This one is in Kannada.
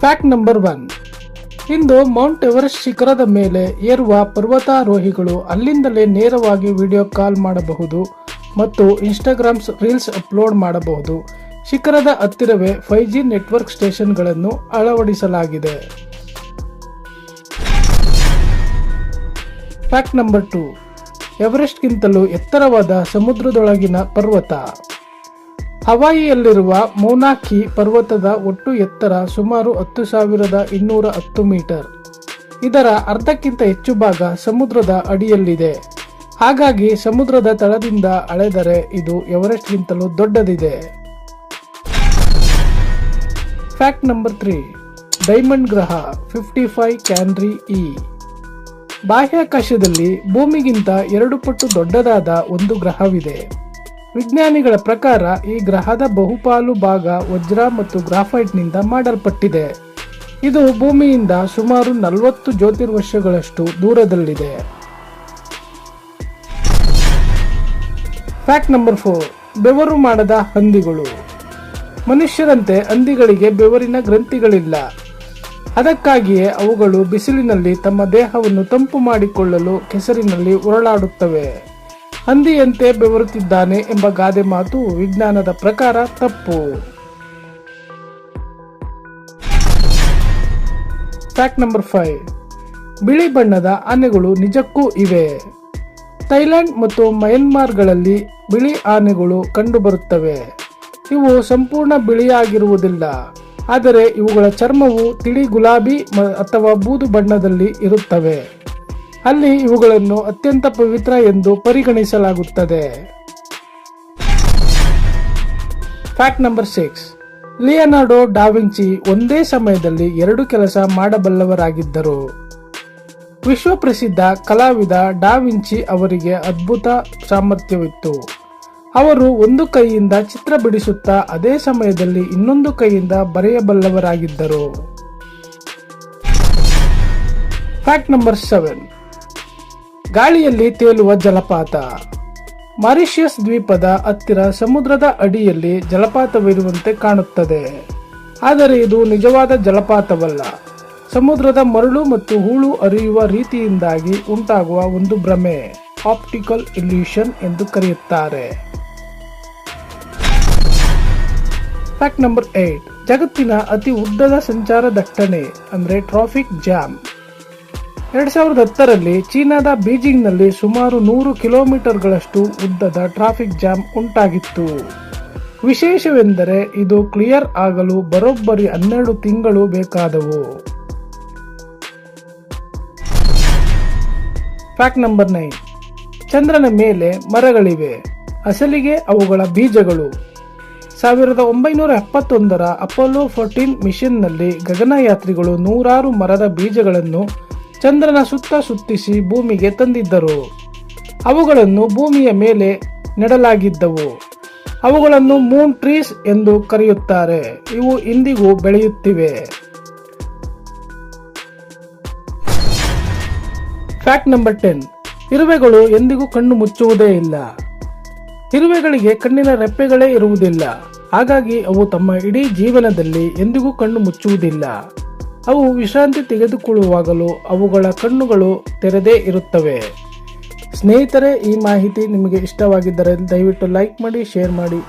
Fact number 1. ಇಂದು ಮೌಂಟ್ ಎವರೆಸ್ಟ್ ಶಿಖರದ ಮೇಲೆ ಏರುವ ಪರ್ವತಾರೋಹಿಗಳು ಅಲ್ಲಿಂದಲೇ ನೇರವಾಗಿ ವಿಡಿಯೋ ಕಾಲ್ ಮಾಡಬಹುದು ಮತ್ತು ಇನ್ಸ್ಟಾಗ್ರಾಮ್ ರೀಲ್ಸ್ ಅಪ್ಲೋಡ್ ಮಾಡಬಹುದು. ಶಿಖರದ ಹತ್ತಿರವೇ 5G ನೆಟ್ವರ್ಕ್ ಸ್ಟೇಷನ್ಗಳನ್ನು ಅಳವಡಿಸಲಾಗಿದೆ. Fact number 2. ಎವರೆಸ್ಟ್ಗಿಂತಲೂ ಎತ್ತರವಾದ ಸಮುದ್ರದೊಳಗಿನ ಪರ್ವತ. ಹವಾಯಿಯಲ್ಲಿರುವ ಮೌನಾ ಕೀ ಪರ್ವತದ ಒಟ್ಟು ಎತ್ತರ ಸುಮಾರು 10,210 ಮೀಟರ್. ಇದರ ಅರ್ಧಕ್ಕಿಂತ ಹೆಚ್ಚು ಭಾಗ ಸಮುದ್ರದ ಅಡಿಯಲ್ಲಿದೆ. ಹಾಗಾಗಿ ಸಮುದ್ರದ ತಳದಿಂದ ಅಳೆದರೆ ಇದು ಎವರೆಸ್ಟ್ಗಿಂತಲೂ ದೊಡ್ಡದಿದೆ. Fact number 3. ಡೈಮಂಡ್ ಗ್ರಹ 55 ಕ್ಯಾನ್ರಿ ಇ. ಬಾಹ್ಯಾಕಾಶದಲ್ಲಿ ಭೂಮಿಗಿಂತ 2 ಪಟ್ಟು ದೊಡ್ಡದಾದ ಒಂದು ಗ್ರಹವಿದೆ. ವಿಜ್ಞಾನಿಗಳ ಪ್ರಕಾರ ಈ ಗ್ರಹದ ಬಹುಪಾಲು ಭಾಗ ವಜ್ರ ಮತ್ತು ಗ್ರಾಫೈಟ್ನಿಂದ ಮಾಡಲ್ಪಟ್ಟಿದೆ. ಇದು ಭೂಮಿಯಿಂದ ಸುಮಾರು 40 ಜ್ಯೋತಿರ್ವರ್ಷಗಳಷ್ಟು ದೂರದಲ್ಲಿದೆ. Fact number 4. ಬೆವರು ಮಾಡದ ಹಂದಿಗಳು. ಮನುಷ್ಯರಂತೆ ಹಂದಿಗಳಿಗೆ ಬೆವರಿನ ಗ್ರಂಥಿಗಳಿಲ್ಲ. ಅದಕ್ಕಾಗಿಯೇ ಅವುಗಳು ಬಿಸಿಲಿನಲ್ಲಿ ತಮ್ಮ ದೇಹವನ್ನು ತಂಪು ಮಾಡಿಕೊಳ್ಳಲು ಕೆಸರಿನಲ್ಲಿ ಉರುಳಾಡುತ್ತವೆ. ಹಂದಿಯಂತೆ ಬೆವರುತ್ತಿದ್ದಾನೆ ಎಂಬ ಗಾದೆ ಮಾತು ವಿಜ್ಞಾನದ ಪ್ರಕಾರ ತಪ್ಪು. Fact number 5. ಬಿಳಿ ಬಣ್ಣದ ಆನೆಗಳು ನಿಜಕ್ಕೂ ಇವೆ. ಥೈಲ್ಯಾಂಡ್ ಮತ್ತು ಮಯನ್ಮಾರ್ಗಳಲ್ಲಿ ಬಿಳಿ ಆನೆಗಳು ಕಂಡುಬರುತ್ತವೆ. ಇವು ಸಂಪೂರ್ಣ ಬಿಳಿಯಾಗಿರುವುದಿಲ್ಲ, ಆದರೆ ಇವುಗಳ ಚರ್ಮವು ತಿಳಿ ಗುಲಾಬಿ ಅಥವಾ ಬೂದು ಬಣ್ಣದಲ್ಲಿ ಇರುತ್ತವೆ. ಅಲ್ಲಿ ಇವುಗಳನ್ನು ಅತ್ಯಂತ ಪವಿತ್ರ ಎಂದು ಪರಿಗಣಿಸಲಾಗುತ್ತದೆ. Fact number 6. ಲಿಯನಾರ್ಡೋ ಡಾ ವಿಂಚಿ ಒಂದೇ ಸಮಯದಲ್ಲಿ 2 ಕೆಲಸ ಮಾಡಬಲ್ಲವರಾಗಿದ್ದರು. ವಿಶ್ವಪ್ರಸಿದ್ಧ ಕಲಾವಿದ ಡಾ ವಿಂಚಿ ಅವರಿಗೆ ಅದ್ಭುತ ಸಾಮರ್ಥ್ಯವಿತ್ತು. ಅವರು ಒಂದು ಕೈಯಿಂದ ಚಿತ್ರ ಬಿಡಿಸುತ್ತಾ ಅದೇ ಸಮಯದಲ್ಲಿ ಇನ್ನೊಂದು ಕೈಯಿಂದ ಬರೆಯಬಲ್ಲವರಾಗಿದ್ದರು. Fact number 7. ಗಾಳಿಯಲ್ಲಿ ತೇಲುವ ಜಲಪಾತ. ಮಾರಿಷಿಯಸ್ ದ್ವೀಪದ ಹತ್ತಿರ ಸಮುದ್ರದ ಅಡಿಯಲ್ಲಿ ಜಲಪಾತವಿರುವಂತೆ ಕಾಣುತ್ತದೆ. ಆದರೆ ಇದು ನಿಜವಾದ ಜಲಪಾತವಲ್ಲ. ಸಮುದ್ರದ ಮರಳು ಮತ್ತು ಹೂಳು ಹರಿಯುವ ರೀತಿಯಿಂದಾಗಿ ಉಂಟಾಗುವ ಒಂದು ಭ್ರಮೆ, ಆಪ್ಟಿಕಲ್ ಇಲ್ಯೂಷನ್ ಎಂದು ಕರೆಯುತ್ತಾರೆ. Fact number 8. ಜಗತ್ತಿನ ಅತಿ ಉದ್ದದ ಸಂಚಾರ ದಟ್ಟಣೆ ಅಂದರೆ ಟ್ರಾಫಿಕ್ ಜಾಮ್. 2010ರಲ್ಲಿ ಚೀನಾದ ಬೀಜಿಂಗ್ನಲ್ಲಿ ಸುಮಾರು 100 ಕಿಲೋಮೀಟರ್ಗಳಷ್ಟು ಉದ್ದದ ಟ್ರಾಫಿಕ್ ಜಾಮ್ ಉಂಟಾಗಿತ್ತು. ವಿಶೇಷವೆಂದರೆ ಇದು ಕ್ಲಿಯರ್ ಆಗಲು ಬರೋಬ್ಬರಿ 12 ತಿಂಗಳು ಬೇಕಾದವು. Fact number 9. ಚಂದ್ರನ ಮೇಲೆ ಮರಗಳಿವೆ. ಅಸಲಿಗೆ ಅವುಗಳ ಬೀಜಗಳು. 1971ರ ಅಪೋಲೋ 14 ಮಿಷನ್ನಲ್ಲಿ ಗಗನಯಾತ್ರಿಗಳು 100 ಮರದ ಬೀಜಗಳನ್ನು ಚಂದ್ರನ ಸುತ್ತ ಸುತ್ತಿಸಿ ಭೂಮಿಗೆ ತಂದಿದ್ದರು. ಅವುಗಳನ್ನು ಭೂಮಿಯ ಮೇಲೆ ನೆಡಲಾಗಿದ್ದವು. ಅವುಗಳನ್ನು ಮೂನ್ ಟ್ರೀಸ್ ಎಂದು ಕರೆಯುತ್ತಾರೆ. ಇವು ಇಂದಿಗೂ ಬೆಳೆಯುತ್ತಿವೆ. Fact number 10. ಇರುವೆಗಳು ಎಂದಿಗೂ ಕಣ್ಣು ಮುಚ್ಚುವುದೇ ಇಲ್ಲ. ಇರುವೆಗಳಿಗೆ ಕಣ್ಣಿನ ರೆಪ್ಪೆಗಳೇ ಇರುವುದಿಲ್ಲ. ಹಾಗಾಗಿ ಅವು ತಮ್ಮ ಇಡೀ ಜೀವನದಲ್ಲಿ ಎಂದಿಗೂ ಕಣ್ಣು ಮುಚ್ಚುವುದಿಲ್ಲ. ಅವು ವಿಶ್ರಾಂತಿ ತೆಗೆದುಕೊಳ್ಳುವಾಗಲೂ ಅವುಗಳ ಕಣ್ಣುಗಳು ತೆರೆದೇ ಇರುತ್ತವೆ. ಸ್ನೇಹಿತರೆ, ಈ ಮಾಹಿತಿ ನಿಮಗೆ ಇಷ್ಟವಾಗಿದ್ದರೆ ದಯವಿಟ್ಟು ಲೈಕ್ ಮಾಡಿ, ಶೇರ್ ಮಾಡಿ.